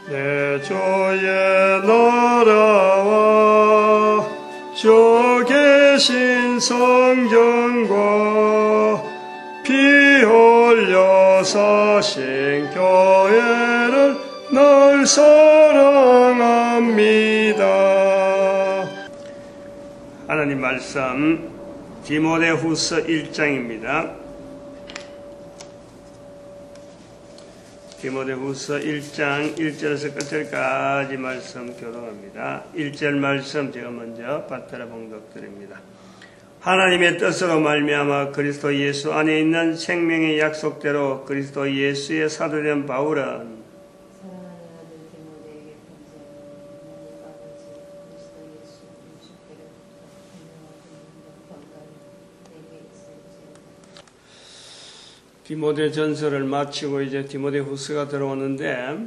내 주의 나라와 주 계신 성전과 피 흘려 사신 교회를 늘 사랑합니다. 하나님 말씀 디모데후서 1장입니다. 디모데후서 1장 1절에서 끝절까지 말씀 교독합니다. 1절 말씀 제가 먼저 받들어 봉독드립니다. 하나님의 뜻으로 말미암아 그리스도 예수 안에 있는 생명의 약속대로 그리스도 예수의 사도된 바울은 디모데 전서를 마치고 이제 디모데 후서가 들어오는데,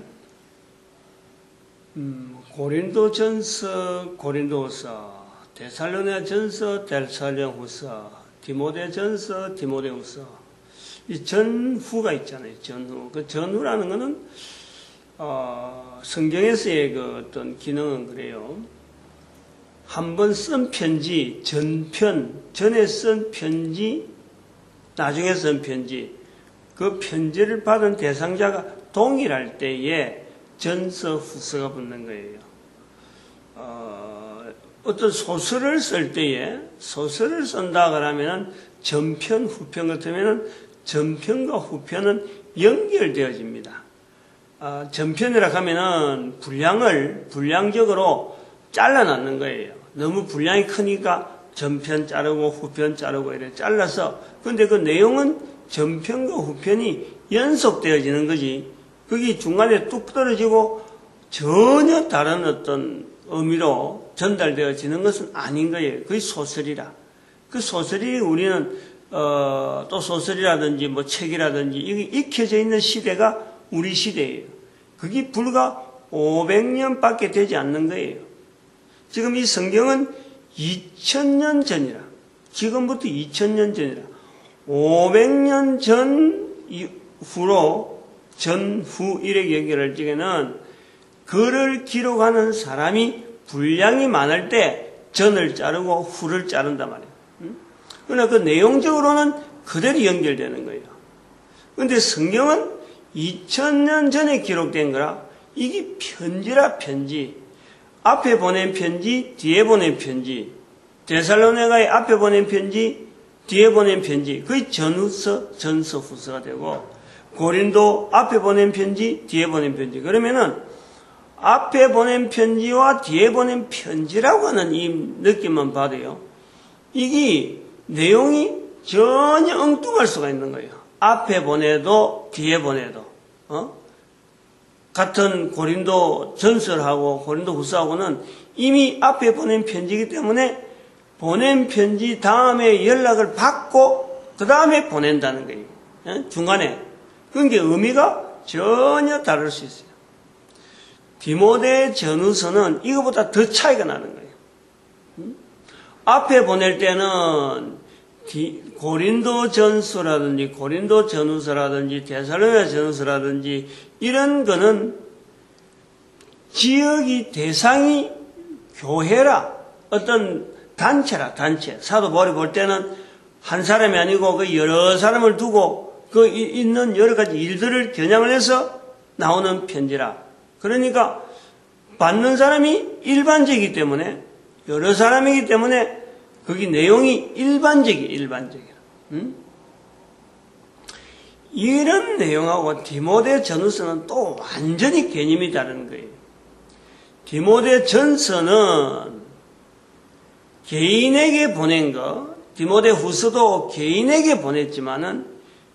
고린도 전서, 고린도 후서, 데살로니가 전서, 데살로니가 후서, 디모데 전서, 디모데 후서. 이 전후가 있잖아요. 전후. 그 전후라는 거는, 성경에서의 그 어떤 기능은 그래요. 한 번 쓴 편지, 전편, 전에 쓴 편지, 나중에 쓴 편지, 그 편지를 받은 대상자가 동일할 때에 전서, 후서가 붙는 거예요. 어떤 소설을 쓸 때에, 소설을 쓴다 그러면은 전편, 후편 같으면은 전편과 후편은 연결되어집니다. 전편이라 하면은 분량을 분량적으로 잘라놨는 거예요. 너무 분량이 크니까 전편 자르고 후편 자르고 이렇게 잘라서, 근데 그 내용은 전편과 후편이 연속되어지는 거지, 그게 중간에 뚝 떨어지고 전혀 다른 어떤 의미로 전달되어지는 것은 아닌 거예요. 그게 소설이라. 그 소설이 우리는 또 소설이라든지 뭐 책이라든지 이게 익혀져 있는 시대가 우리 시대예요. 그게 불과 500년밖에 되지 않는 거예요. 지금 이 성경은 2000년 전이라. 지금부터 2000년 전이라. 500년 전후로 전후 이렇게 연결할 적에는 글을 기록하는 사람이 분량이 많을 때 전을 자르고 후를 자른단 말이에요. 그러나 그 내용적으로는 그대로 연결되는 거예요. 그런데 성경은 2000년 전에 기록된 거라 이게 편지라 편지. 앞에 보낸 편지, 뒤에 보낸 편지. 데살로니가에 앞에 보낸 편지, 뒤에 보낸 편지. 그게 전후서, 전서, 후서가 되고, 고린도 앞에 보낸 편지, 뒤에 보낸 편지. 그러면은 앞에 보낸 편지와 뒤에 보낸 편지라고 하는 이 느낌만 봐도요, 이게 내용이 전혀 엉뚱할 수가 있는 거예요. 앞에 보내도 뒤에 보내도 같은 고린도 전설하고 고린도 후서하고는 이미 앞에 보낸 편지이기 때문에 보낸 편지 다음에 연락을 받고 그 다음에 보낸다는 거예요. 중간에. 그러니까 의미가 전혀 다를 수 있어요. 디모데 전후서는 이거보다 더 차이가 나는 거예요. 앞에 보낼 때는 고린도 전서라든지 고린도 전후서라든지 데살로니가 전후서라든지 이런 거는 지역이 대상이 교회라 어떤 단체라 단체. 사도 바울이 볼 때는 한 사람이 아니고 그 여러 사람을 두고 그 있는 여러 가지 일들을 겨냥을 해서 나오는 편지라. 그러니까 받는 사람이 일반적이기 때문에 여러 사람이기 때문에 거기 내용이 일반적이야. 이런 내용하고 디모데 전후서는 또 완전히 개념이 다른 거예요. 디모데 전서는 개인에게 보낸 거, 디모데 후서도 개인에게 보냈지만은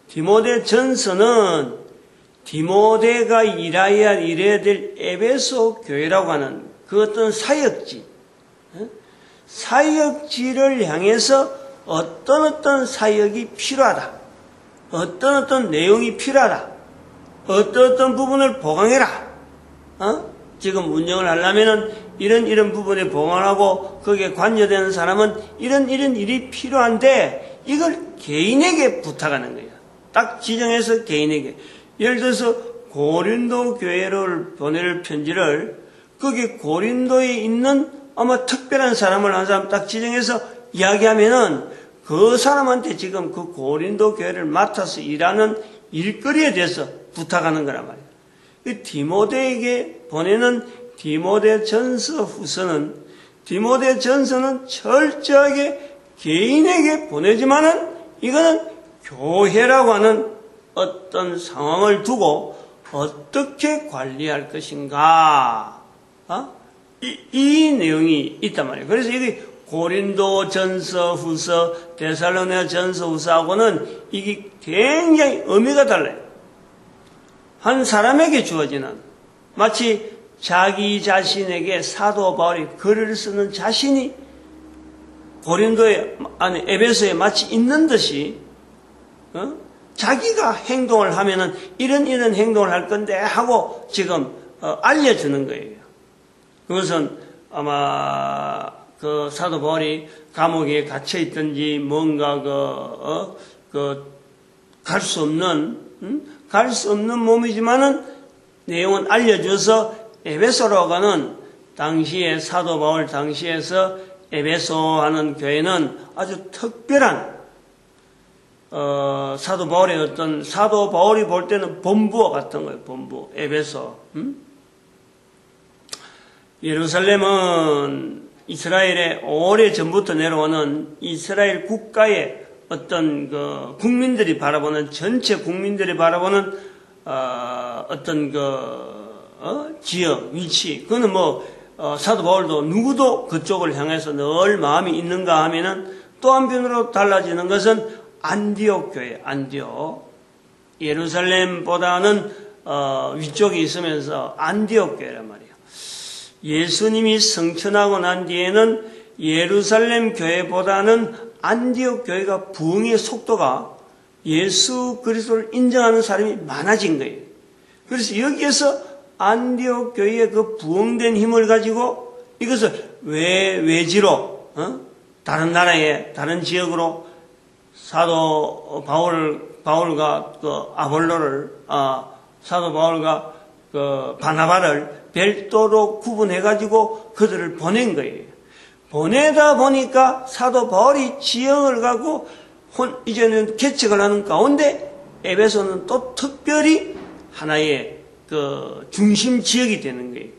디모데 전서는 디모데가 일해야 될 에베소 교회라고 하는 그 어떤 사역지, 사역지를 향해서 어떤 사역이 필요하다. 어떤 내용이 필요하다. 어떤 부분을 보강해라. 지금 운영을 하려면은 이런 부분에 보강하고 거기에 관여되는 사람은 이런 일이 필요한데 이걸 개인에게 부탁하는 거예요. 딱 지정해서 개인에게. 예를 들어서 고린도 교회를 보낼 편지를 거기 고린도에 있는 아마 특별한 사람을 한 사람 딱 지정해서 이야기하면은 그 사람한테 지금 그 고린도 교회를 맡아서 일하는 일거리에 대해서 부탁하는 거란 말이에요. 이 디모데에게 보내는 디모데전서 후서는 철저하게 개인에게 보내지만은 이거는 교회라고 하는 어떤 상황을 두고 어떻게 관리할 것인가, 이 내용이 있단 말이에요. 그래서 이게 고린도 전서 후서, 데살로니가 전서 후서하고는 이게 굉장히 의미가 달라요. 한 사람에게 주어지는, 마치 자기 자신에게 사도 바울이 글을 쓰는 자신이 고린도에, 아니, 에베소에 마치 있는 듯이, 자기가 행동을 하면은 이런 행동을 할 건데 하고 지금 알려주는 거예요. 그것은 아마 그 사도 바울이 감옥에 갇혀 있든지 뭔가 갈 수 없는 몸이지만은 내용은 알려줘서 에베소로 가는 당시에 사도 바울 당시에서 에베소 하는 교회는 아주 특별한 사도 바울의 어떤 사도 바울이 볼 때는 본부와 같은 거예요. 본부 에베소. 예루살렘은 이스라엘의 오래 전부터 내려오는 이스라엘 국가의 어떤 그 국민들이 바라보는 전체 국민들이 바라보는 어떤 지역 위치 그거는 사도 바울도 누구도 그쪽을 향해서 늘 마음이 있는가 하면은 또 한편으로 달라지는 것은 안디옥 교회, 안디옥. 예루살렘보다는 위쪽에 있으면서 안디옥 교회란 말이에요. 예수님이 성천하고 난 뒤에는 예루살렘 교회보다는 안디옥 교회가 부흥의 속도가 예수 그리스도를 인정하는 사람이 많아진 거예요. 그래서 여기에서 안디옥 교회의 그 부흥된 힘을 가지고 이것을 외지로 다른 나라에 다른 지역으로 사도 바울과 아볼로를 사도 바울과 바나바를 별도로 구분해가지고 그들을 보낸 거예요. 보내다 보니까 사도 바울이 지형을 갖고 이제는 개척을 하는 가운데 에베소는 또 특별히 하나의 중심 지역이 되는 거예요.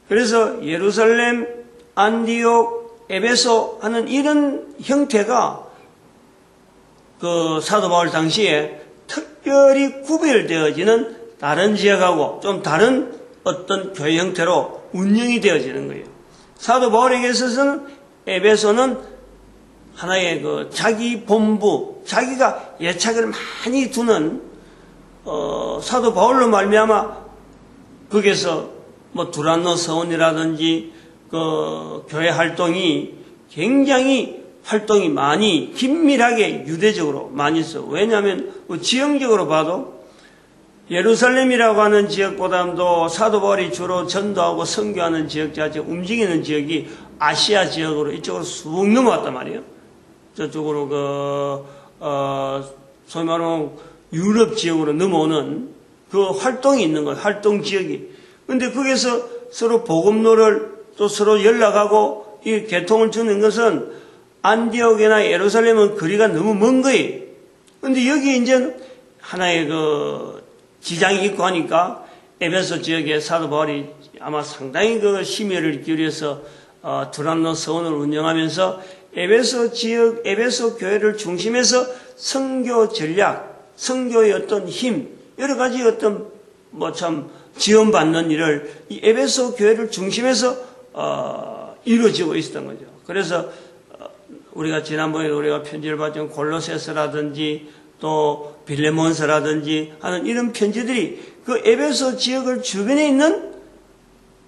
그래서 예루살렘, 안디옥, 에베소 하는 이런 형태가 사도 바울 당시에 특별히 구별되어지는 다른 지역하고 좀 다른 어떤 교회 형태로 운영이 되어지는 거예요. 사도 바울에게 있어서는 에베소는 하나의 자기 본부, 자기가 예착을 많이 두는 사도 바울로 말미암아 거기서 두란노 서원이라든지 교회 활동이 굉장히 활동이 많이 긴밀하게 유대적으로 많이 있어. 왜냐하면 지형적으로 봐도 예루살렘이라고 하는 지역보다도 사도 바울이 주로 전도하고 선교하는 지역 자체 움직이는 지역이 아시아 지역으로 이쪽으로 쑥 넘어왔단 말이에요. 저쪽으로 소위 말하면 유럽 지역으로 넘어오는 그 활동이 있는 거예요. 활동 지역이. 근데 거기서 서로 복음로를 또 서로 연락하고 이 개통을 주는 것은 안디옥이나 예루살렘은 거리가 너무 먼 거예요. 근데 여기 이제 하나의 지장이 있고 하니까 에베소 지역에 사도 바울이 아마 상당히 심혈을 기울여서 두란노 서원을 운영하면서 에베소 지역, 에베소 교회를 중심해서 선교 전략, 선교의 어떤 힘, 여러 가지 어떤 참 지원받는 일을 이 에베소 교회를 중심해서 이루어지고 있었던 거죠. 그래서 우리가 지난번에 우리가 편지를 봤던 골로새서라든지 또 빌레몬서라든지 하는 이런 편지들이 그 에베소 지역을 주변에 있는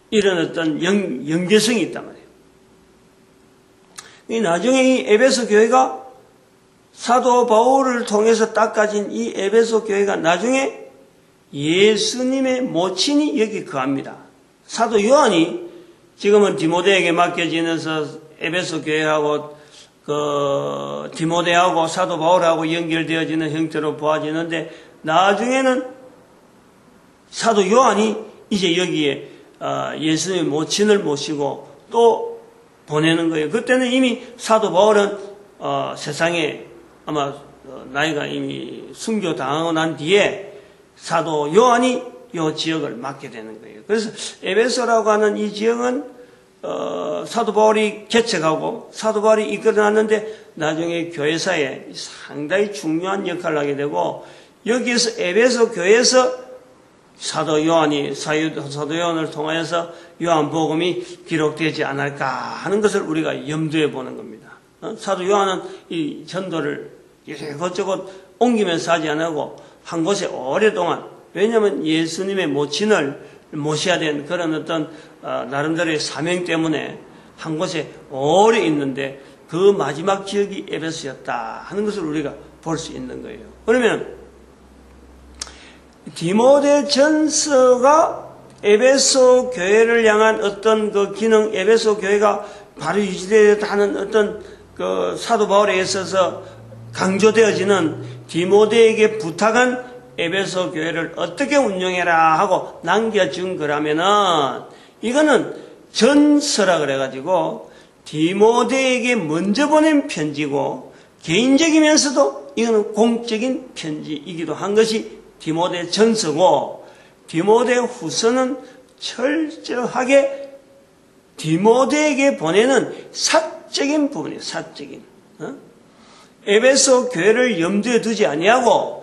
이런 어떤 연계성이 있단 말이에요. 나중에 이 에베소 교회가 사도 바울을 통해서 닦아진 이 에베소 교회가 나중에 예수님의 모친이 여기 거합니다. 사도 요한이 지금은 디모데에게 맡겨지면서 에베소 교회하고 디모데하고 사도 바울하고 연결되어지는 형태로 보아지는데 나중에는 사도 요한이 이제 여기에 예수님의 모친을 모시고 또 보내는 거예요. 그때는 이미 사도 바울은 세상에 아마 나이가 이미 순교당하고 난 뒤에 사도 요한이 이 지역을 맡게 되는 거예요. 그래서 에베소라고 하는 이 지역은 사도 바울이 개척하고 사도 바울이 이끌어놨는데 나중에 교회사에 상당히 중요한 역할을 하게 되고, 여기에서 에베소 교회에서 사도 요한을 통하여서 요한복음이 기록되지 않을까 하는 것을 우리가 염두에 보는 겁니다. 사도 요한은 이 전도를 이것저것 옮기면서 하지 않고 한 곳에 오랫동안, 왜냐하면 예수님의 모친을 모셔야 되는 그런 어떤 나름대로의 사명 때문에 한 곳에 오래 있는데 그 마지막 지역이 에베소였다 하는 것을 우리가 볼 수 있는 거예요. 그러면 디모데전서가 에베소 교회를 향한 어떤 그 기능, 에베소 교회가 바로 유지되었다는 어떤 그 사도 바울에 있어서 강조되어지는 디모데에게 부탁한 에베소 교회를 어떻게 운영해라 하고 남겨준 거라면은, 이거는 전서라 그래가지고 디모데에게 먼저 보낸 편지고 개인적이면서도 이거는 공적인 편지이기도 한 것이 디모데 전서고, 디모데 후서는 철저하게 디모데에게 보내는 사적인 부분이에요. 사적인. 에베소 교회를 염두에 두지 아니하고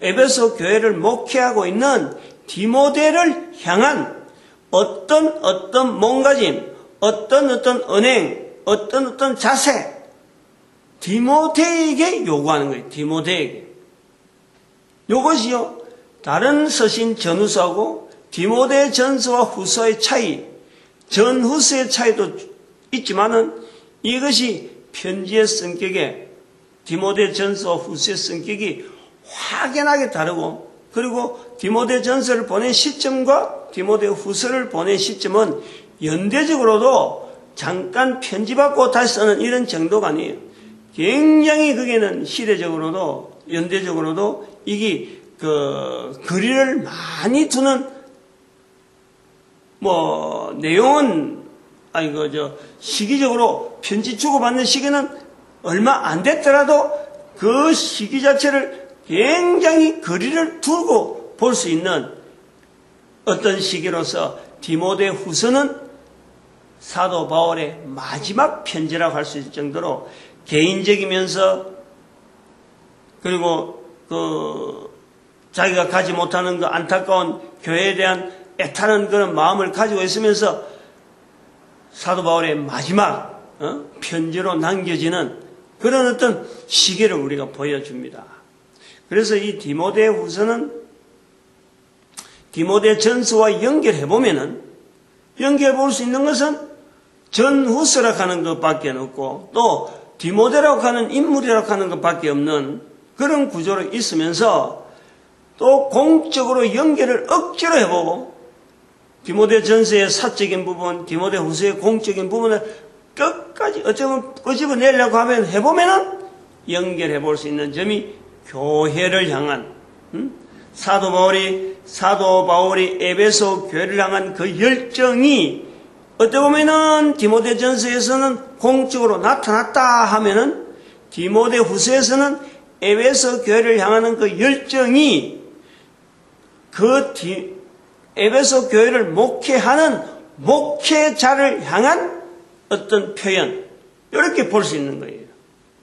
에베소 교회를 목회하고 있는 디모데를 향한 어떤 몸가짐, 어떤 언행, 어떤 자세, 디모데에게 요구하는 거예요. 디모데에게. 이것이요, 다른 서신 전후서하고 디모데 전서와 후서의 차이, 전후서의 차이도 있지만은 이것이 편지의 성격에, 디모데 전서와 후서의 성격이 확연하게 다르고, 그리고 디모데 전서를 보낸 시점과 디모데 후서를 보낸 시점은 연대적으로도 잠깐 편집받고 다시 쓰는 이런 정도가 아니에요. 굉장히 거기는 시대적으로도 연대적으로도 이게 그 거리를 많이 두는 내용은 시기적으로 편지 주고받는 시기는 얼마 안 됐더라도 그 시기 자체를 굉장히 거리를 두고 볼 수 있는 어떤 시기로서 디모데 후서는 사도 바울의 마지막 편지라고 할 수 있을 정도로 개인적이면서, 그리고 자기가 가지 못하는 그 안타까운 교회에 대한 애타는 그런 마음을 가지고 있으면서 사도 바울의 마지막 편지로 남겨지는 그런 어떤 시기를 우리가 보여줍니다. 그래서 이 디모데 후서는 디모데 전서와 연결해 볼 수 있는 것은 전후서라고 하는 것밖에 없고, 또 디모데라고 하는 인물이라고 하는 것밖에 없는 그런 구조로 있으면서, 또 공적으로 연결을 억지로 해보고 디모데 전서의 사적인 부분, 디모데 후서의 공적인 부분을 끝까지 어쩌면 끄집어내려고 하면 해보면은 연결해 볼 수 있는 점이 교회를 향한 사도 바울이 에베소 교회를 향한 그 열정이 어떻게 보면은 디모데 전서에서는 공적으로 나타났다 하면은 디모데 후서에서는 에베소 교회를 향하는 그 열정이 에베소 교회를 목회하는 목회자를 향한 어떤 표현, 이렇게 볼 수 있는 거예요.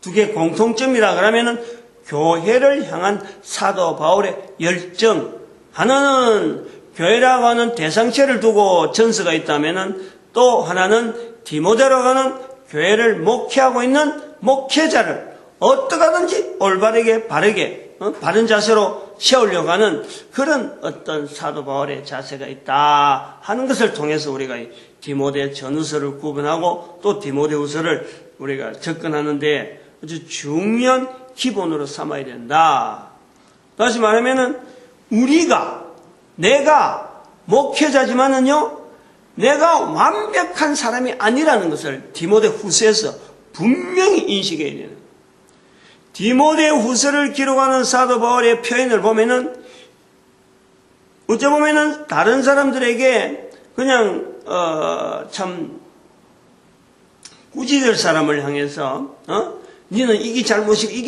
두 개의 공통점이라 그러면은 교회를 향한 사도 바울의 열정, 하나는 교회라고 하는 대상체를 두고 전서가 있다면은 또 하나는 디모데라고 하는 교회를 목회하고 있는 목회자를 어떻게 하든지 올바르게 바르게 바른 자세로 세우려고 하는 그런 어떤 사도 바울의 자세가 있다 하는 것을 통해서 우리가 디모데 전후서를 구분하고 또 디모데 후서를 우리가 접근하는데 아주 중요한 기본으로 삼아야 된다. 다시 말하면은 내가 목회자지만은요, 내가 완벽한 사람이 아니라는 것을 디모데 후서에서 분명히 인식해야 되는 거예요. 디모데 후서를 기록하는 사도 바울의 표현을 보면은 어찌 보면은 다른 사람들에게 그냥 참 꾸짖을 사람을 향해서 너는 이게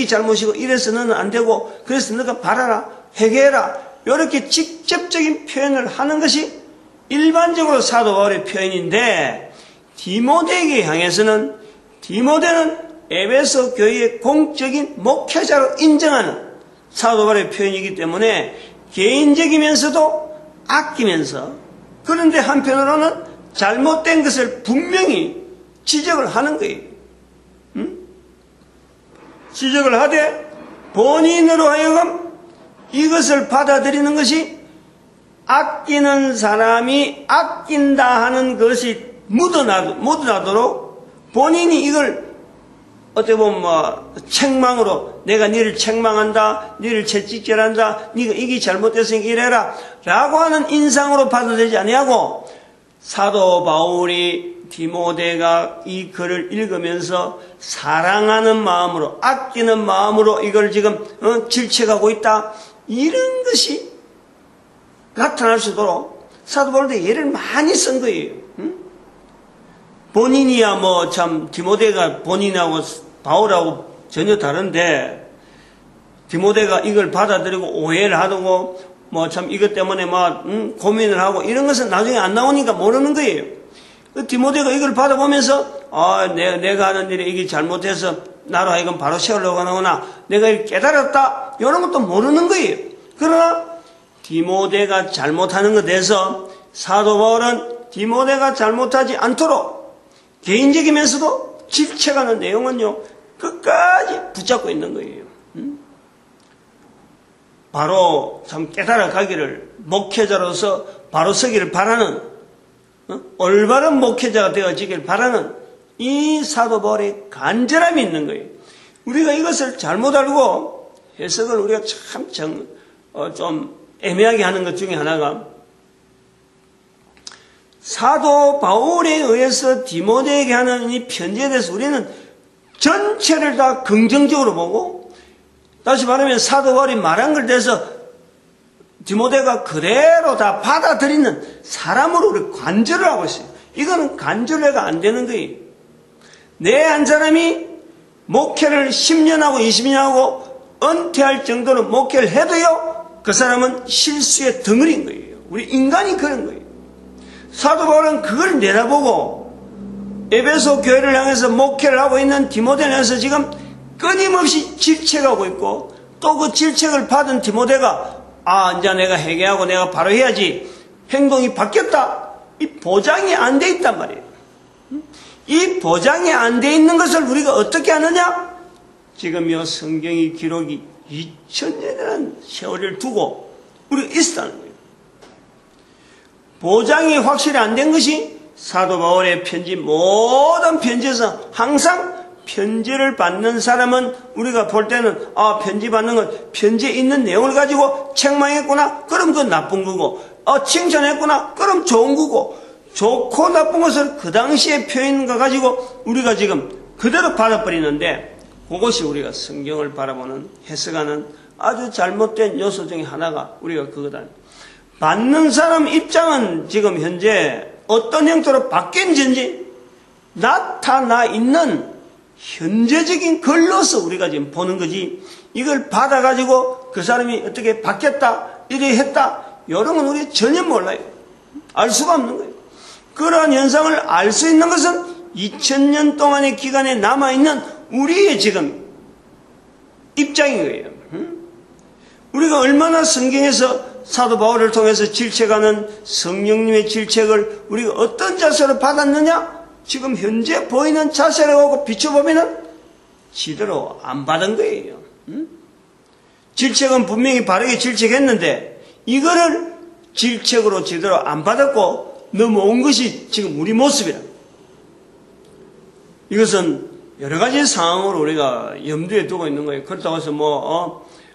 잘못이고 이래서 너는 안 되고 그래서 너가 바라라 회개해라 이렇게 직접적인 표현을 하는 것이 일반적으로 사도 바울의 표현인데 디모데에게 향해서는 디모데는 에베소 교회의 공적인 목회자로 인정하는 사도 바울의 표현이기 때문에 개인적이면서도 아끼면서 그런데 한편으로는 잘못된 것을 분명히 지적을 하는 거예요. 지적을 하되 본인으로 하여금 이것을 받아들이는 것이 아끼는 사람이 아낀다 하는 것이 묻어나도록 본인이 이걸 어떻게 보면 책망으로 내가 니를 책망한다, 니를 채찍질한다, 니가 이게 잘못됐으니까 이래라 라고 하는 인상으로 받아들이지 아니하고 사도 바울이 디모데가 이 글을 읽으면서 사랑하는 마음으로 아끼는 마음으로 이걸 지금 질책하고 있다 이런 것이 나타날 수 있도록 사도 바울도 예를 많이 쓴 거예요. 본인이야 뭐 참 디모데가 본인하고 바울하고 전혀 다른데 디모데가 이걸 받아들이고 오해를 하고 뭐 참 이것 때문에 막 고민을 하고 이런 것은 나중에 안 나오니까 모르는 거예요. 디모데가 이걸 받아보면서 내가 하는 일이 이게 잘못해서 나로 하여금 바로 세우려고 하는구나 내가 이걸 깨달았다 이런 것도 모르는 거예요. 그러나 디모데가 잘못하는 것에 대해서 사도 바울은 디모데가 잘못하지 않도록 개인적이면서도 질책하는 내용은요 끝까지 붙잡고 있는 거예요. 바로 참 깨달아가기를 목회자로서 바로 서기를 바라는 올바른 목회자가 되어지길 바라는 이 사도 바울의 간절함이 있는 거예요. 우리가 이것을 잘못 알고 해석을 우리가 참 좀 애매하게 하는 것 중에 하나가 사도 바울에 의해서 디모데에게 하는 이 편지에 대해서 우리는 전체를 다 긍정적으로 보고 다시 말하면 사도 바울이 말한 걸 대해서 디모데가 그대로 다 받아들이는 사람으로 우리 간절을 하고 있어요. 이거는 간절해가 안 되는 거예요. 내 한 사람이 목회를 10년 하고 20년 하고 은퇴할 정도로 목회를 해도요 그 사람은 실수의 덩어리인 거예요. 우리 인간이 그런 거예요. 사도 바울은 그걸 내다보고 에베소 교회를 향해서 목회를 하고 있는 디모데를 향해서 지금 끊임없이 질책하고 있고 또 그 질책을 받은 디모데가 이제 내가 회개하고 내가 바로 해야지 행동이 바뀌었다. 이 보장이 안 돼 있단 말이에요. 이 보장이 안 돼 있는 것을 우리가 어떻게 하느냐? 지금 이 성경의 기록이 2000년이라는 세월을 두고 우리가 있었다는 거예요. 보장이 확실히 안 된 것이 사도 바울의 편지 모든 편지에서 항상 편지를 받는 사람은 우리가 볼 때는 편지 받는 건 편지에 있는 내용을 가지고 책망했구나 그럼 그건 나쁜 거고 칭찬했구나 그럼 좋은 거고 좋고 나쁜 것을 그 당시의 표현과 가지고 우리가 지금 그대로 받아버리는데 그것이 우리가 성경을 바라보는 해석하는 아주 잘못된 요소 중에 하나가 우리가 그거다. 받는 사람 입장은 지금 현재 어떤 형태로 바뀐지 나타나 있는 현재적인 글로서 우리가 지금 보는 거지 이걸 받아가지고 그 사람이 어떻게 바뀌었다 이래 했다 이런 건 우리 전혀 몰라요. 알 수가 없는 거예요. 그러한 현상을 알 수 있는 것은 2000년 동안의 기간에 남아있는 우리의 지금 입장인 거예요. 우리가 얼마나 성경에서 사도 바울을 통해서 질책하는 성령님의 질책을 우리가 어떤 자세로 받았느냐? 지금 현재 보이는 자세를 하고 비춰보면은 제대로 안 받은 거예요. 질책은 분명히 바르게 질책했는데 이거를 질책으로 제대로 안 받았고 넘어온 것이 지금 우리 모습이라. 이것은 여러 가지 상황으로 우리가 염두에 두고 있는 거예요. 그렇다고 해서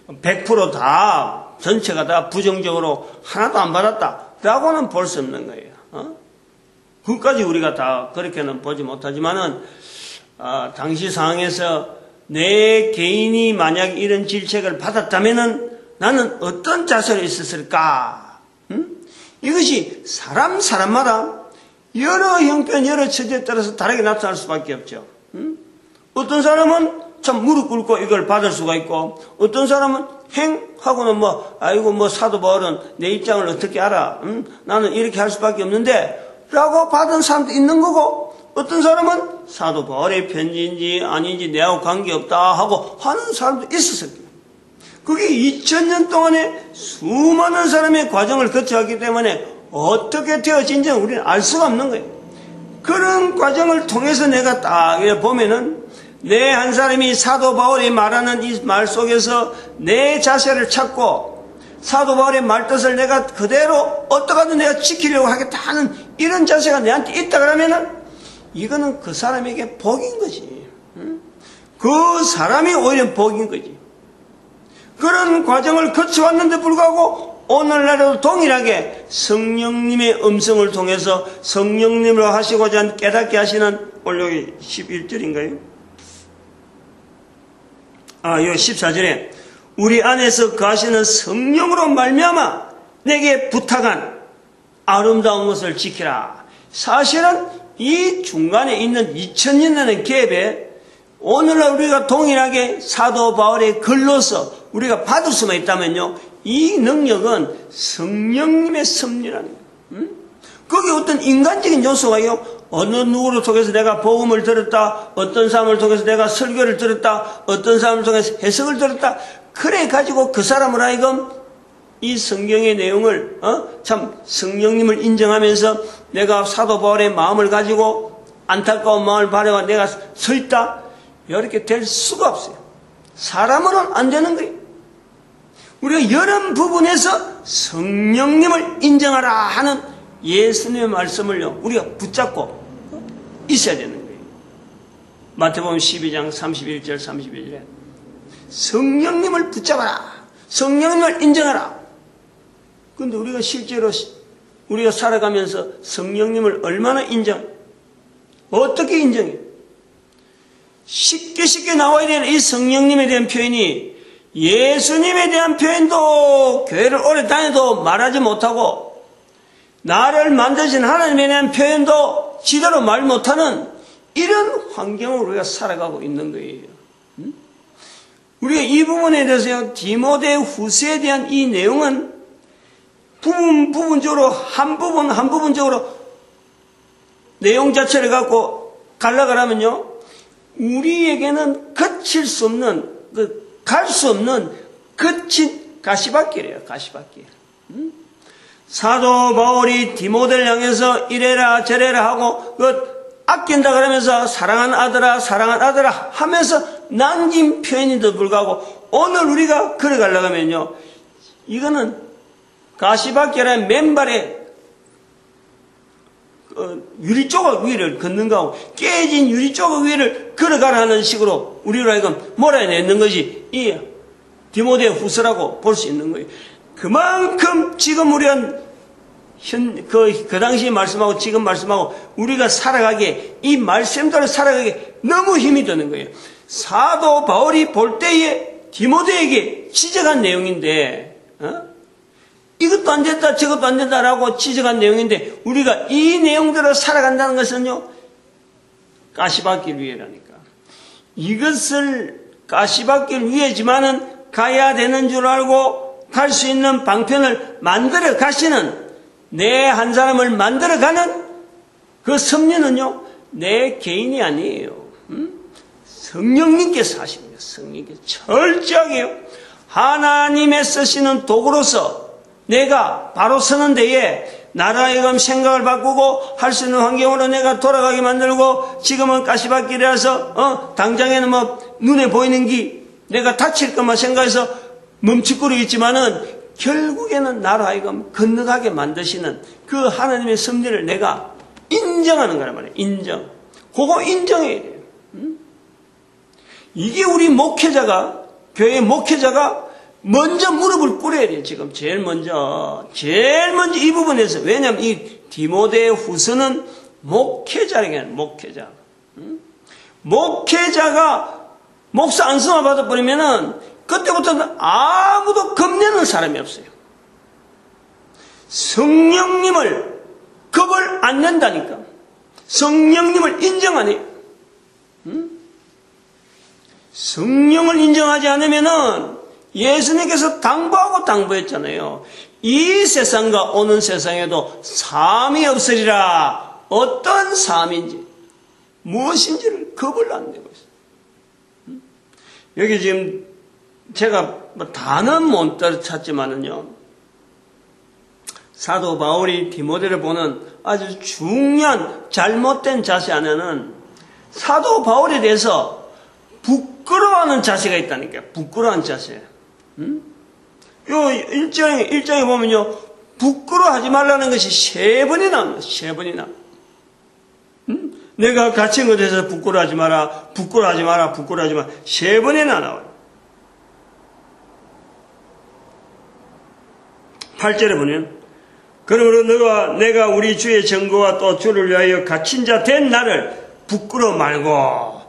100% 다 전체가 다 부정적으로 하나도 안 받았다 라고는 볼 수 없는 거예요. 그것까지 우리가 다 그렇게는 보지 못하지만은 당시 상황에서 내 개인이 만약 이런 질책을 받았다면은 나는 어떤 자세로 있었을까? 이것이 사람마다 여러 형편, 여러 처지에 따라서 다르게 나타날 수밖에 없죠. 어떤 사람은 참 무릎 꿇고 이걸 받을 수가 있고, 어떤 사람은 하고는 아이고 사도 바울은 내 입장을 어떻게 알아? 나는 이렇게 할 수밖에 없는데 라고 받은 사람도 있는 거고, 어떤 사람은 사도 바울의 편지인지 아닌지 내하고 관계없다 하고 하는 사람도 있었어요. 그게 2000년 동안에 수많은 사람의 과정을 거쳐왔기 때문에 어떻게 되어진지 우리는 알 수가 없는 거예요. 그런 과정을 통해서 내가 딱 보면은 내 한 사람이 사도 바울이 말하는 이 말 속에서 내 자세를 찾고 사도 바울의 말뜻을 내가 그대로 어떻게든 내가 지키려고 하겠다 하는 이런 자세가 내한테 있다 그러면은 이거는 그 사람에게 복인 거지. 그 사람이 오히려 복인 거지. 그런 과정을 거쳐왔는데 불구하고 오늘날에도 동일하게 성령님의 음성을 통해서 성령님으로 하시고자 깨닫게 하시는 오늘 여기 11절인가요? 여기 14절에 우리 안에서 거하시는 성령으로 말미암아 내게 부탁한 아름다운 것을 지키라. 사실은 이 중간에 있는 2000년이라는 갭에 오늘날 우리가 동일하게 사도 바울의 글로서 우리가 받을 수만 있다면요, 이 능력은 성령님의 섭리라는 거예요. 거기 어떤 인간적인 요소가요, 어느 누구를 통해서 내가 복음을 들었다, 어떤 사람을 통해서 내가 설교를 들었다, 어떤 사람을 통해서 해석을 들었다, 그래 가지고 그 사람을 하여금 이 성경의 내용을 참 성령님을 인정하면서 내가 사도 바울의 마음을 가지고 안타까운 마음을 바라고 내가 서 있다, 이렇게 될 수가 없어요. 사람으로는 안 되는 거예요. 우리가 여러 부분에서 성령님을 인정하라 하는 예수님의 말씀을요, 우리가 붙잡고 있어야 되는 거예요. 마태복음 12장 31절 32절에 성령님을 붙잡아라, 성령님을 인정하라. 그런데 우리가 실제로 우리가 살아가면서 성령님을 얼마나 어떻게 인정해? 쉽게 나와야 되는 이 성령님에 대한 표현이 예수님에 대한 표현도 교회를 오래 다녀도 말하지 못하고 나를 만드신 하나님에 대한 표현도 제대로 말 못하는 이런 환경으로 우리가 살아가고 있는 거예요. 우리가 이 부분에 대해서 디모데 후서에 대한 이 내용은 부분적으로 한 부분적으로 내용 자체를 갖고 갈라가라면요, 우리에게는 거칠 수 없는, 갈 수 없는 거친 가시밭길이에요. 가시밭길. 사도 바울이 디모데를 향해서 이래라 저래라 하고 아낀다 그러면서 사랑하는 아들아 하면서 남긴 표현인데도 불구하고 오늘 우리가 걸어가려고 하면요, 이거는 가시밭길의 맨발에 유리 조각 위를 걷는 거하고 깨진 유리 조각 위를 걸어가라는 식으로 우리로 하여금 몰아내는 것이 이 디모데 후서라고 볼 수 있는 거예요. 그만큼 지금 우리가 그 당시 말씀하고 지금 말씀하고 우리가 살아가기에, 이 말씀대로 살아가기에 너무 힘이 드는 거예요. 사도 바울이 볼 때에 디모데에게 지적한 내용인데, 이것도 안 된다 저것도 안 된다라고 지적한 내용인데 우리가 이 내용대로 살아간다는 것은요, 가시밭길 위에라니까. 이것을 가시밭길 위에지만은 가야 되는 줄 알고 갈 수 있는 방편을 만들어 가시는, 내 한 사람을 만들어 가는 그 섭리는요, 내 개인이 아니에요. 성령님께서 하십니다. 성령님께서 철저하게요, 하나님의 쓰시는 도구로서 내가 바로 서는 데에 나라 하여금 생각을 바꾸고 할 수 있는 환경으로 내가 돌아가게 만들고, 지금은 가시밭길이라서 당장에는 눈에 보이는 길 내가 다칠 것만 생각해서 멈칫거리고 있지만은 결국에는 나로 하여금 건너가게 만드시는 그 하나님의 섭리를 내가 인정하는 거란 말이에요. 인정. 그거 인정해야 돼요. 이게 우리 목회자가, 교회 목회자가 먼저 무릎을 꿇어야 돼요. 지금 제일 먼저 이 부분에서. 왜냐하면 이 디모데 후서는 목회자에게 목회자. 목회자가 목사 안수만 받아버리면은 그때부터는 아무도 겁내는 사람이 없어요. 성령님을 겁을 안 낸다니까. 성령님을 인정 안 해요. 성령을 인정하지 않으면은 예수님께서 당부하고 당부했잖아요. 이 세상과 오는 세상에도 삶이 없으리라. 어떤 삶인지 무엇인지를 겁을 안 내고 있어요. 여기 지금 제가 다는 못 찾지만은요, 사도 바울이 디모데를 보는 아주 중요한 잘못된 자세 안에는 사도 바울에 대해서 부끄러워하는 자세가 있다니까요. 부끄러워하는 자세. 요 일장에 보면요, 부끄러워하지 말라는 것이 3번이 나옵니다. 3번이나. 내가 갇힌 것에 대해서 부끄러워하지 마라, 부끄러워하지 마라, 부끄러워하지 마라. 3번이나 나와요. 8절에 보면, 그러므로 내가 우리 주의 증거와 또 주를 위하여 갇힌 자 된 나를 부끄러워 말고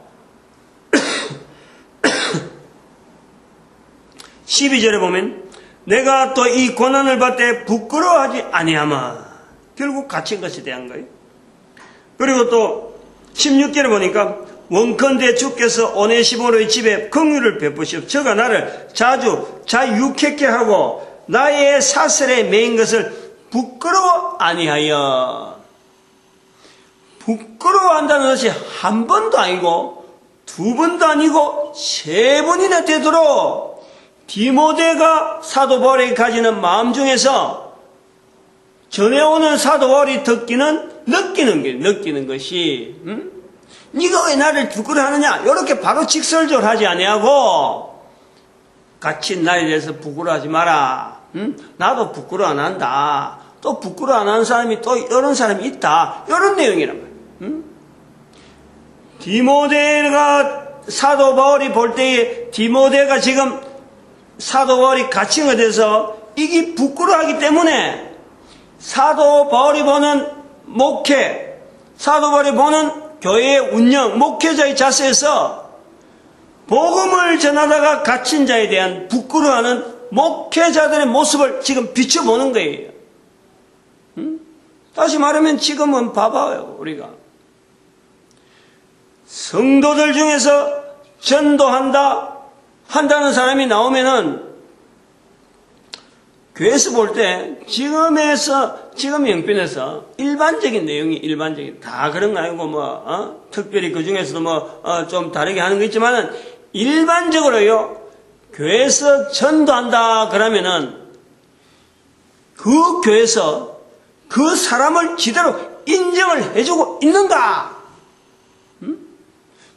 12절에 보면 내가 또 이 고난을 받되 부끄러워하지 아니하마. 결국 갇힌 것에 대한 거예요. 그리고 또 16절에 보니까 원컨대 주께서 오네시모로의 집에 긍휼을 베푸시오. 저가 나를 자주 자유케케 하고 나의 사슬에 매인 것을 부끄러워 아니하여. 부끄러워한다는 것이 한 번도 아니고 두 번도 아니고 3번이나 되도록 디모데가 사도 바울에게 가지는 마음 중에서 전해오는 사도 바울이 느끼는 것이 네가 왜 나를 부끄러워하느냐, 이렇게 바로 직설적으로 하지 아니하고 갇힌 나에 대해서 부끄러워하지 마라. 나도 부끄러워 안 한다. 또 부끄러워 안 하는 사람이 또 이런 사람이 있다. 이런 내용이란 말이에요. 디모데가 사도 바울이 볼 때에 디모데가 지금 사도 바울이 갇힌 것에 대해서 이게 부끄러워하기 때문에 사도 바울이 보는 목회, 사도 바울이 보는 교회의 운영, 목회자의 자세에서 복음을 전하다가 갇힌 자에 대한 부끄러워하는 목회자들의 모습을 지금 비춰보는 거예요. 다시 말하면 지금은 봐봐요. 우리가 성도들 중에서 한다는 사람이 나오면은 교회에서 볼 때 지금 형편에서 일반적인 내용이 다 그런 거 아니고 특별히 그 중에서도 좀 다르게 하는 거 있지만은 일반적으로요, 교회에서 전도한다 그러면은 그 교회에서 그 사람을 제대로 인정을 해주고 있는가?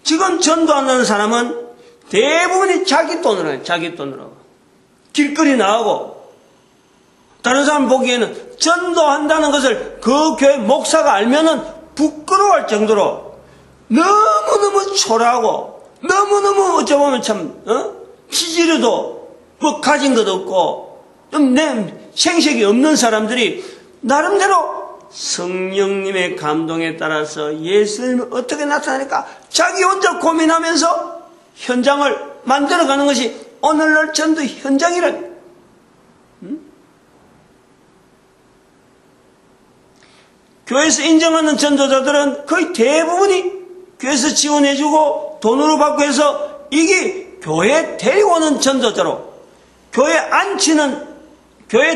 지금 전도한다는 사람은 대부분이 자기 돈으로 해요. 자기 돈으로. 길거리 나가고 다른 사람 보기에는 전도한다는 것을 그 교회 목사가 알면은 부끄러워할 정도로 너무너무 초라하고 너무너무 어찌 보면 참 치지려도 가진 것 없고 좀 생색이 없는 사람들이 나름대로 성령님의 감동에 따라서 예수님을 어떻게 나타나니까 자기 혼자 고민하면서 현장을 만들어가는 것이 오늘날 전도 현장이란. 교회에서 인정하는 전도자들은 거의 대부분이 교회에서 지원해주고 돈으로 받고 해서 이게 교회에 데리고 오는 전도자로, 교회에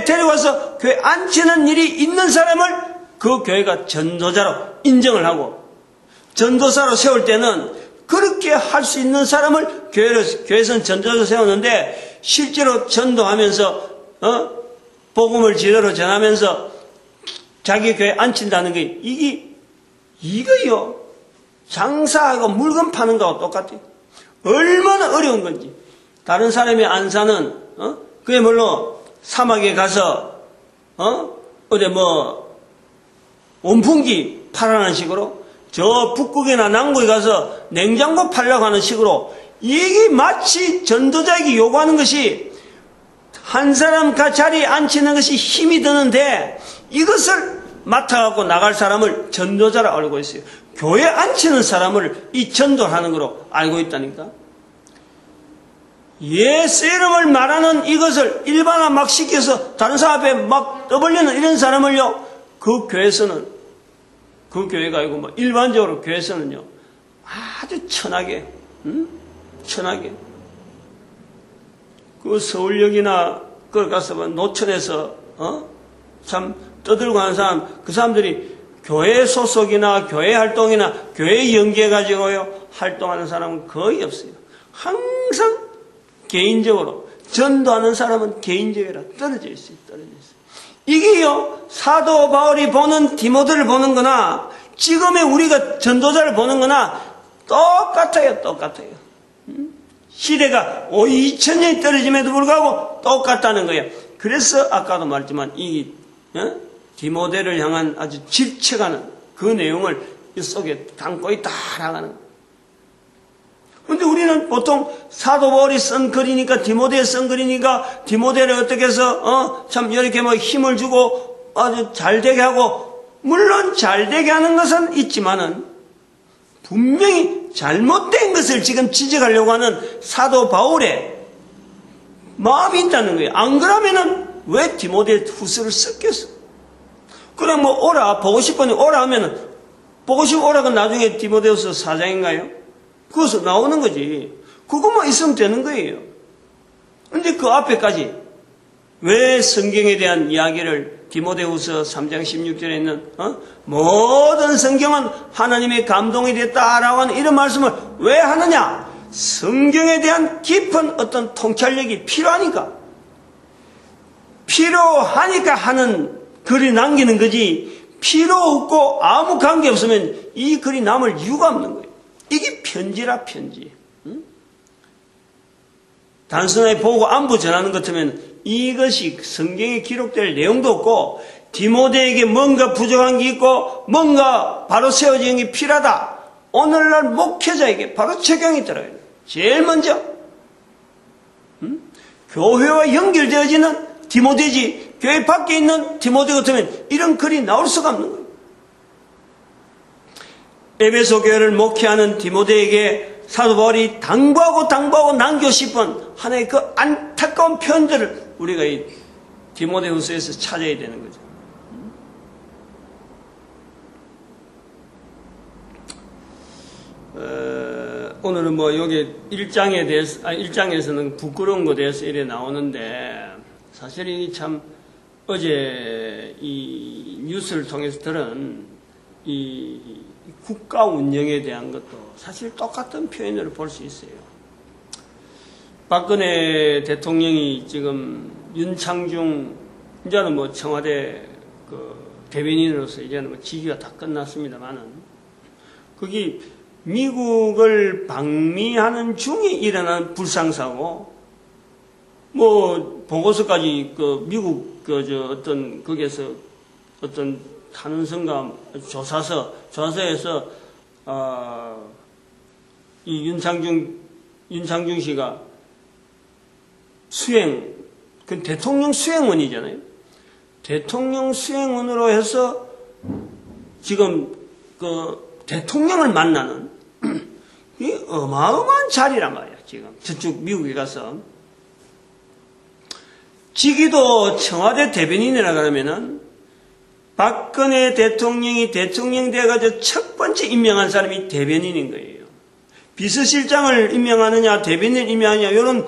데리고 와서 교회에 앉히는 일이 있는 사람을 그 교회가 전도자로 인정을 하고, 전도사로 세울 때는 그렇게 할 수 있는 사람을 교회에서는 전도자로 세우는데, 실제로 전도하면서 복음을 제대로 전하면서 자기 교회에 앉힌다는 게 이거요, 장사하고 물건 파는 거하고 똑같아요. 얼마나 어려운 건지. 다른 사람이 안 사는 그야말로 사막에 가서 어디 온풍기 팔아라는 식으로, 저 북극이나 남극에 가서 냉장고 팔려고 하는 식으로, 이게 마치 전도자에게 요구하는 것이 한 사람 자리에 앉히는 것이 힘이 드는데, 이것을 맡아갖고 나갈 사람을 전도자라 알고 있어요. 교회에 앉히는 사람을 이 전도하는 거로 알고 있다니까. 예세름을 말하는 이것을 일반화 막 시켜서 다른 사람 앞에 막 떠벌리는 이런 사람을요, 그 교회에서는, 그 교회가 아니고 뭐 일반적으로 교회에서는요, 아주 천하게, 천하게. 그 서울역이나 그걸 가서 노천에서, 참 떠들고 하는 사람, 그 사람들이 교회 소속이나 교회 활동이나 교회 연계해가지고요, 활동하는 사람은 거의 없어요. 항상 개인적으로, 전도하는 사람은 개인적이라 떨어져 있어요, 떨어져 있어요. 이게요, 사도 바울이 보는 디모데를 보는 거나, 지금의 우리가 전도자를 보는 거나, 똑같아요, 똑같아요. 시대가 2000년이 떨어짐에도 불구하고 똑같다는 거예요. 그래서 아까도 말했지만, 이, 디모데를 향한 아주 질책하는 그 내용을 이 속에 담고 있다, 나가는 거예요. 근데 우리는 보통 사도 바울이 쓴 글이니까, 디모데에 쓴 글이니까, 디모데를 어떻게 해서, 참 이렇게 뭐 힘을 주고 아주 잘 되게 하고, 물론 잘 되게 하는 것은 있지만은, 분명히 잘못된 것을 지금 지적하려고 하는 사도 바울의 마음이 있다는 거예요. 안 그러면은 왜 디모데 후서를 썼겠어? 그럼 뭐 오라, 보고 싶으니 오라 하면은, 보고 싶으면 오라가 나중에 디모데후서 4장인가요? 그것서 나오는 거지. 그것만 있으면 되는 거예요. 근데 그 앞에까지 왜 성경에 대한 이야기를 디모데후서 3장 16절에 있는 모든 성경은 하나님의 감동이 됐다라고 하는 이런 말씀을 왜 하느냐? 성경에 대한 깊은 어떤 통찰력이 필요하니까. 필요하니까 하는 글이 남기는 거지, 필요 없고 아무 관계 없으면 이 글이 남을 이유가 없는 거예요. 이게 편지라, 편지. 단순하게 보고 안부 전하는 것 같으면 이것이 성경에 기록될 내용도 없고, 디모데에게 뭔가 부족한 게 있고 뭔가 바로 세워지는 게 필요하다, 오늘날 목회자에게 바로 적용이 들어요. 제일 먼저 교회와 연결되어지는 디모데지, 교회 밖에 있는 디모데 같으면 이런 글이 나올 수가 없는 거예요. 에베소 교회를 목회하는 디모데에게 사도 바울이 당부하고 남기고 싶은 하나의 그 안타까운 편지를 우리가 이 디모데후서에서 찾아야 되는 거죠. 오늘은 뭐 여기 1장에서는 부끄러운 것에 대해서 이래 나오는데, 사실 이 참 어제 이 뉴스를 통해서 들은 이 국가 운영에 대한 것도 사실 똑같은 표현으로 볼 수 있어요. 박근혜 대통령이 지금 윤창중, 이제는 뭐 청와대 그 대변인으로서 이제는 뭐 직위가 다 끝났습니다만은, 거기 미국을 방미하는 중에 일어난 불상사고, 뭐 보고서까지 그 미국 거기에서 어떤 탄원서인가 조사서에서 이 윤창중 씨가 그 대통령 수행원이잖아요. 대통령 수행원으로 해서 지금 그 대통령을 만나는 이 어마어마한 자리란 말이야. 지금 저쪽 미국에 가서 직위도 청와대 대변인이라 그러면은 박근혜 대통령이 대통령 돼가지고 첫 번째 임명한 사람이 대변인인 거예요. 비서실장을 임명하느냐, 대변인을 임명하느냐, 이런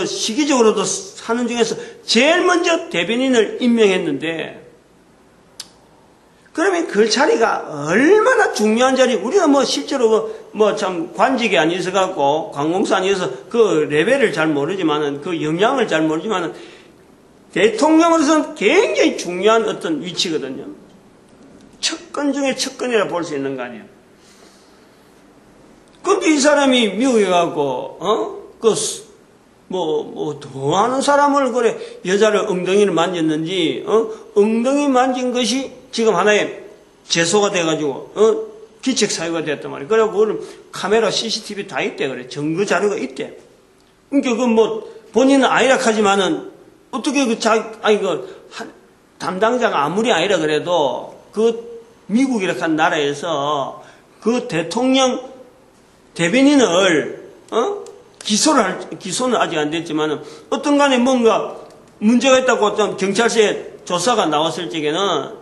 시기적으로도 하는 중에서 제일 먼저 대변인을 임명했는데, 그러면 그 자리가 얼마나 중요한 자리, 우리가 뭐 실제로 뭐 참 관직이 아니어서 갖고, 관공서 아니어서 그 레벨을 잘 모르지만은, 그 영향을 잘 모르지만은, 대통령으로서는 굉장히 중요한 어떤 위치거든요. 척건 중에 척건이라 볼 수 있는 거 아니에요. 근데 이 사람이 미국에 가고, 더 하는 사람을 그래, 여자를 엉덩이를 만졌는지, 엉덩이 만진 것이 지금 하나의 제소가 돼가지고, 기책사유가 됐단 말이에요. 그래갖고, 그걸 카메라, CCTV 다 있대, 그래. 증거 자료가 있대. 그러니까 본인은 아니라 하지만은, 어떻게 담당자가 아무리 아니라 그래도, 미국이라 한 나라에서, 그 대통령, 대변인을, 기소는 아직 안 됐지만 어떤 간에 뭔가 문제가 있다고 어떤 경찰서에 조사가 나왔을 적에는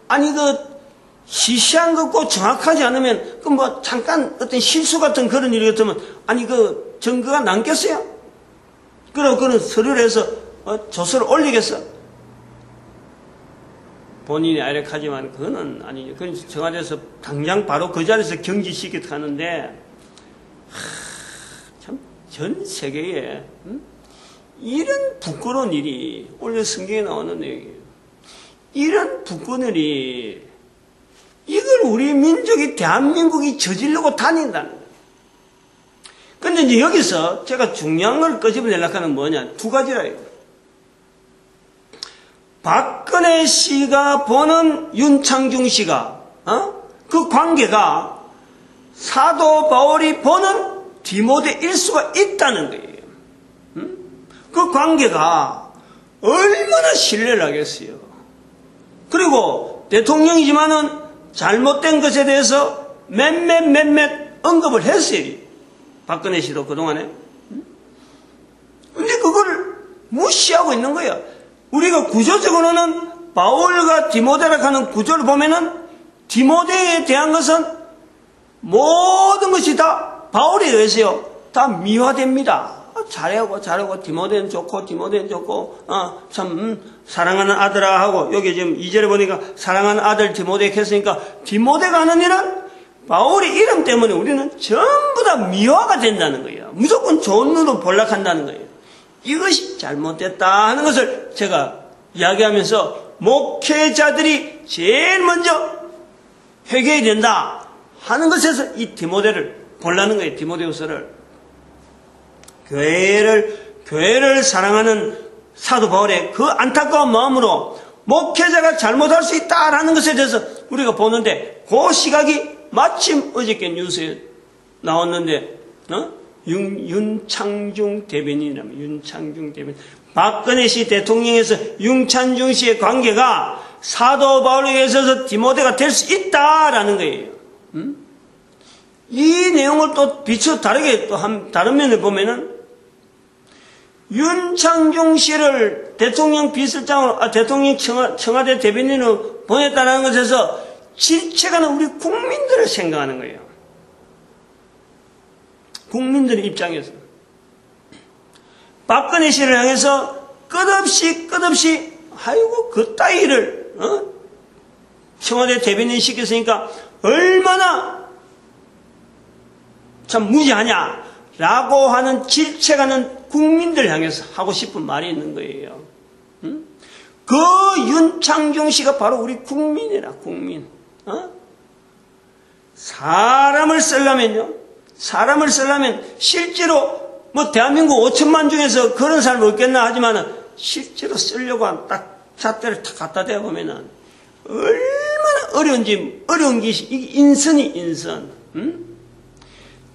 아니 시시한 거고 정확하지 않으면 그 뭐 잠깐 어떤 실수 같은 그런 일이 같으면 아니 증거가 남겠어요? 그리고 그는 서류를 해서 조서를 올리겠어? 본인이 아력하지만 그거는 아니죠. 그건 청와대에서 당장 바로 그 자리에서 경질시키게 하는데 참 전 세계에 이런 부끄러운 일이 원래 성경에 나오는 내용이에요. 이런 부끄러운 일이 이걸 우리 민족이 대한민국이 저지르고 다닌다는 거예요. 근데 이제 여기서 제가 중요한 걸 끄집어내려고 하는 뭐냐 두 가지라 이거. 박근혜 씨가 보는 윤창중 씨가 그 관계가 사도 바울이 보는 디모데 일수가 있다는 거예요. 그 관계가 얼마나 신뢰를 하겠어요. 그리고 대통령이지만은 잘못된 것에 대해서 몇몇 언급을 했어요. 박근혜 씨도 그동안에. 근데 그걸 무시하고 있는 거예요. 우리가 구조적으로는 바울과 디모데라고 하는 구조를 보면은 디모데에 대한 것은 모든 것이 다 바울에 의해서요. 다 미화됩니다. 잘하고 디모데는 좋고 참 사랑하는 아들아 하고 여기 지금 2절에 보니까 사랑하는 아들 디모데 했으니까 디모데가 하는 일은 바울의 이름 때문에 우리는 전부 다 미화가 된다는 거예요. 무조건 좋은 눈으로 볼락한다는 거예요. 이것이 잘못됐다 하는 것을 제가 이야기하면서 목회자들이 제일 먼저 회개해야 된다 하는 것에서 이 디모데를 보려는 거예요. 디모데후서를. 교회를 사랑하는 사도 바울의 그 안타까운 마음으로 목회자가 잘못할 수 있다라는 것에 대해서 우리가 보는데 그 시각이 마침 어저께 뉴스에 나왔는데 윤창중 대변인이라면 윤창중 대변인 박근혜 씨 대통령에서 윤창중 씨의 관계가 사도 바울에게 있어서 디모데가 될 수 있다라는 거예요. 이 내용을 또 비춰 다르게 또 다른 면을 보면은 윤창중 씨를 대통령 비서장으로 대통령 청와대 대변인으로 보냈다는 것에서 질책하는 우리 국민들을 생각하는 거예요. 국민들의 입장에서 박근혜 씨를 향해서 끝없이 아이고 그 따위를 청와대 대변인 시켰으니까 얼마나 참 무지하냐라고 하는 질책하는 국민들 향해서 하고 싶은 말이 있는 거예요. 그 윤창중 씨가 바로 우리 국민이라 국민. 사람을 쓰려면 실제로 뭐 대한민국 5천만 중에서 그런 사람 없겠나 하지만은 실제로 쓰려고 딱 잣대를 탁 갖다 대어 보면은 얼마나 어려운 것이 인선.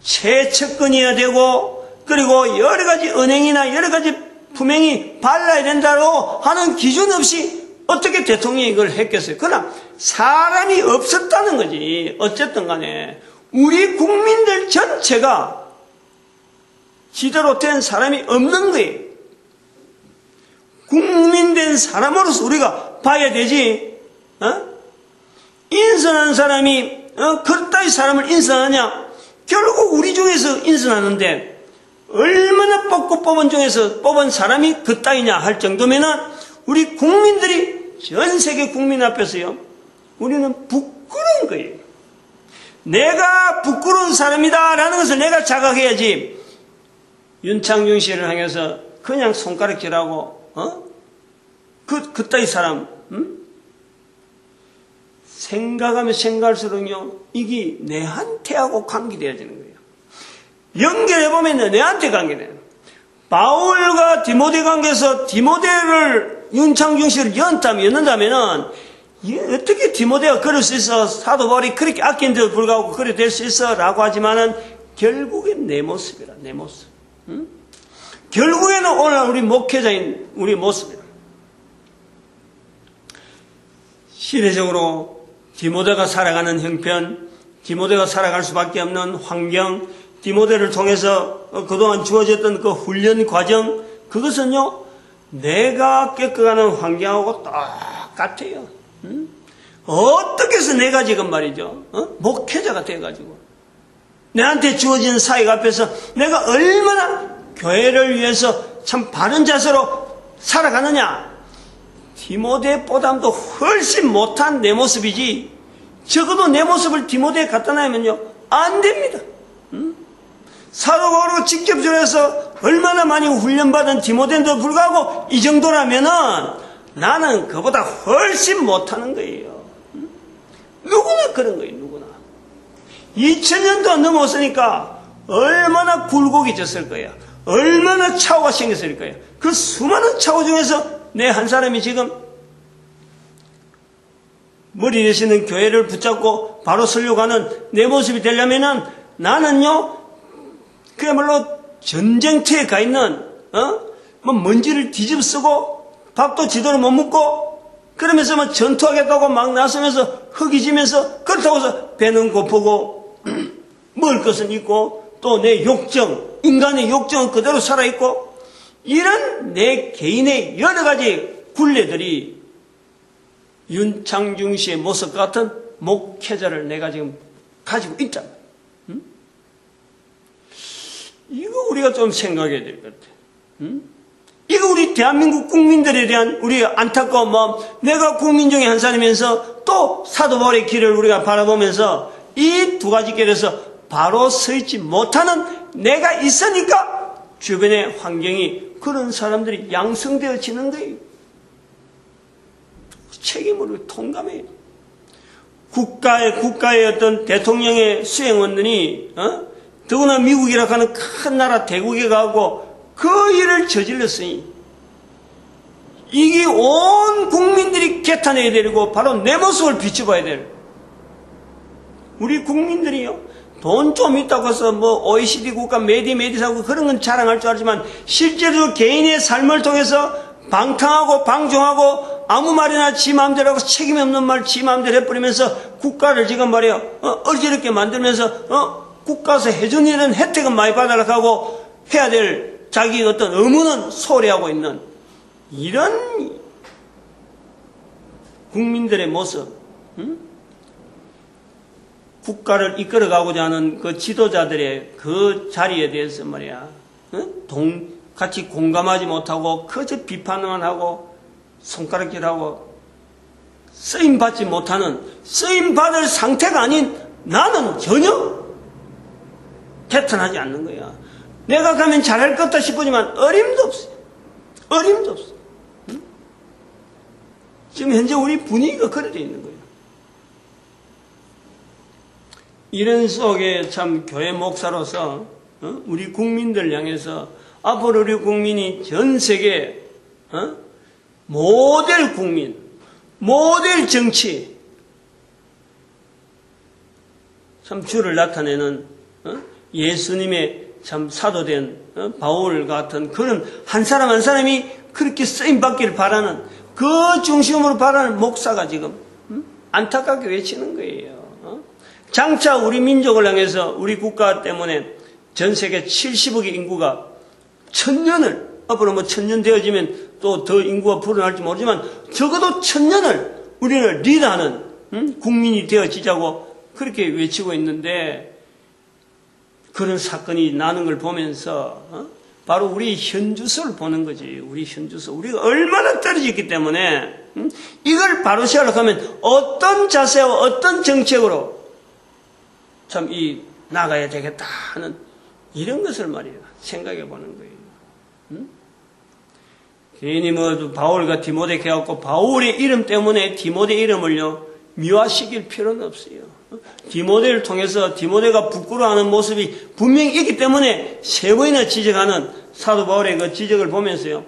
최측근이어야 되고 그리고 여러 가지 은행이나 여러 가지 품행이 발라야 된다고 하는 기준 없이 어떻게 대통령이 이걸 했겠어요? 그러나 사람이 없었다는 거지. 어쨌든 간에 우리 국민들 전체가 제대로 된 사람이 없는 거예요. 국민된 사람으로서 우리가 봐야 되지. 인선한 사람이 그따위 사람을 인선하냐? 결국 우리 중에서 인선하는데 얼마나 뽑고 뽑은 중에서 뽑은 사람이 그따위냐 할 정도면은 우리 국민들이 전 세계 국민 앞에서요. 우리는 부끄러운 거예요. 내가 부끄러운 사람이다라는 것을 내가 자각해야지. 윤창중 씨를 향해서 그냥 손가락질하고 그따위 사람 생각할수록요 이게 내한테하고 관계되어지는 거예요. 연결해보면 내한테 관계돼요. 바울과 디모데 관계에서 디모데를 윤창중 씨를 였는다면은 어떻게 디모데가 그럴 수 있어? 사도 바울이 그렇게 아낀데도 불구하고 그래 될 수 있어? 라고 하지만은 결국엔 내 모습이라, 내 모습. 결국에는 오늘 우리 목회자인 우리 모습이라. 시대적으로 디모데가 살아가는 형편, 디모데가 살아갈 수밖에 없는 환경, 디모데를 통해서 그동안 주어졌던 그 훈련 과정, 그것은요, 내가 겪어가는 환경하고 똑같아요. 어떻게 해서 내가 지금 말이죠, 목회자가 돼가지고, 내한테 주어진 사역 앞에서 내가 얼마나 교회를 위해서 참 바른 자세로 살아가느냐. 디모데보다도 훨씬 못한 내 모습이지, 적어도 내 모습을 디모데에 갖다 놔면요 안 됩니다. 사도 바울이 직접 전해서 얼마나 많이 훈련받은 디모데인데도 불구하고 이 정도라면은 나는 그보다 훨씬 못하는 거예요. 누구나 그런 거예요. 누구나. 2000년도 넘었으니까 얼마나 굴곡이 졌을 거야. 얼마나 차오가 생겼을 거야. 그 수많은 차오 중에서 내 한 사람이 지금 머리 내시는 교회를 붙잡고 바로 서려고 하는 내 모습이 되려면은 나는요, 그야말로 전쟁터에 가 있는, 뭐 먼지를 뒤집어 쓰고 밥도 제대로 못 먹고 그러면서 뭐 전투하겠다고 막 나서면서 흙이 지면서 그렇다고 해서 배는 고프고 먹을 것은 있고 또 내 욕정, 인간의 욕정은 그대로 살아있고 이런 내 개인의 여러 가지 굴레들이 윤창중 씨의 모습 같은 목회자를 내가 지금 가지고 있잖아. 이거 우리가 좀 생각해야 될 것 같아. 이거 우리 대한민국 국민들에 대한 우리 안타까운 마음, 내가 국민 중에 한 사람이면서 또 사도 바울의 길을 우리가 바라보면서 이 두 가지 길에서 바로 서 있지 못하는 내가 있으니까 주변의 환경이 그런 사람들이 양성되어지는 거예요. 책임을 통감해요. 국가의 어떤 대통령의 수행원들이, 더구나 미국이라고 하는 큰 나라 대국에 가고 그 일을 저질렀으니 이게 온 국민들이 개탄해야 되고 바로 내 모습을 비춰봐야 될 우리 국민들이요. 돈 좀 있다고 해서 뭐 OECD 국가 메디사고 그런 건 자랑할 줄 알지만 실제로 개인의 삶을 통해서 방탕하고 방종하고 아무 말이나 지 마음대로 하고 책임 없는 말 지 마음대로 해버리면서 국가를 지금 말이야 어지럽게 만들면서 국가에서 해준 일은 혜택은 많이 받으려고 하고 해야 될 자기 어떤 의무는 소홀히하고 있는 이런 국민들의 모습, 국가를 이끌어가고자 하는 그 지도자들의 그 자리에 대해서 말이야 같이 공감하지 못하고 그저 비판만 하고 손가락질하고 쓰임받지 못하는, 쓰임받을 상태가 아닌 나는 전혀 개탄하지 않는 거야. 내가 가면 잘할 것 같다 싶으지만 어림도 없어요. 어림도 없어. 지금 현재 우리 분위기가 그래 돼 있는 거예요. 이런 속에 참 교회 목사로서 우리 국민들 향해서 앞으로 우리 국민이 전 세계 모델 국민, 모델 정치, 참 주를 나타내는 예수님의 참 사도된 바울 같은 그런 한 사람 한 사람이 그렇게 쓰임받기를 바라는 그 중심으로 바라는 목사가 지금 안타깝게 외치는 거예요. 장차 우리 민족을 향해서 우리 국가 때문에 전 세계 70억의 인구가 천년을, 앞으로 뭐 천년 되어지면 또 더 인구가 불어날지 모르지만 적어도 천년을 우리를 리드하는 국민이 되어지자고 그렇게 외치고 있는데 그런 사건이 나는 걸 보면서 바로 우리 현주소를 보는 거지. 우리 현주소. 우리가 얼마나 떨어졌기 때문에 이걸 바로 세우려고 하면 어떤 자세와 어떤 정책으로 참 나가야 되겠다 하는 이런 것을 말이에요. 생각해 보는 거예요. 괜히 뭐 바울과 디모데 해갖고 바울의 이름 때문에 디모데 이름을요 미화시킬 필요는 없어요. 디모데를 통해서 디모데가 부끄러워하는 모습이 분명히 있기 때문에 세 번이나 지적하는 사도 바울의 그 지적을 보면서요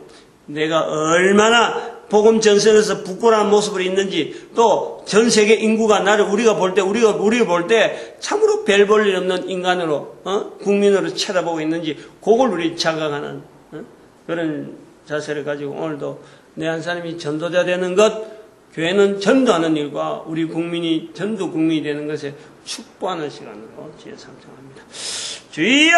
내가 얼마나 복음 전선에서 부끄러운 모습을 있는지 또 전 세계 인구가 나를 우리가 볼 때 참으로 별 볼 일 없는 인간으로 국민으로 쳐다보고 있는지 그걸 우리 자각하는 그런 자세를 가지고 오늘도 내 한 사람이 전도자 되는 것, 교회는 전도하는 일과 우리 국민이 전도 국민이 되는 것에 축복하는 시간으로 지혜 삼창합니다. 주여!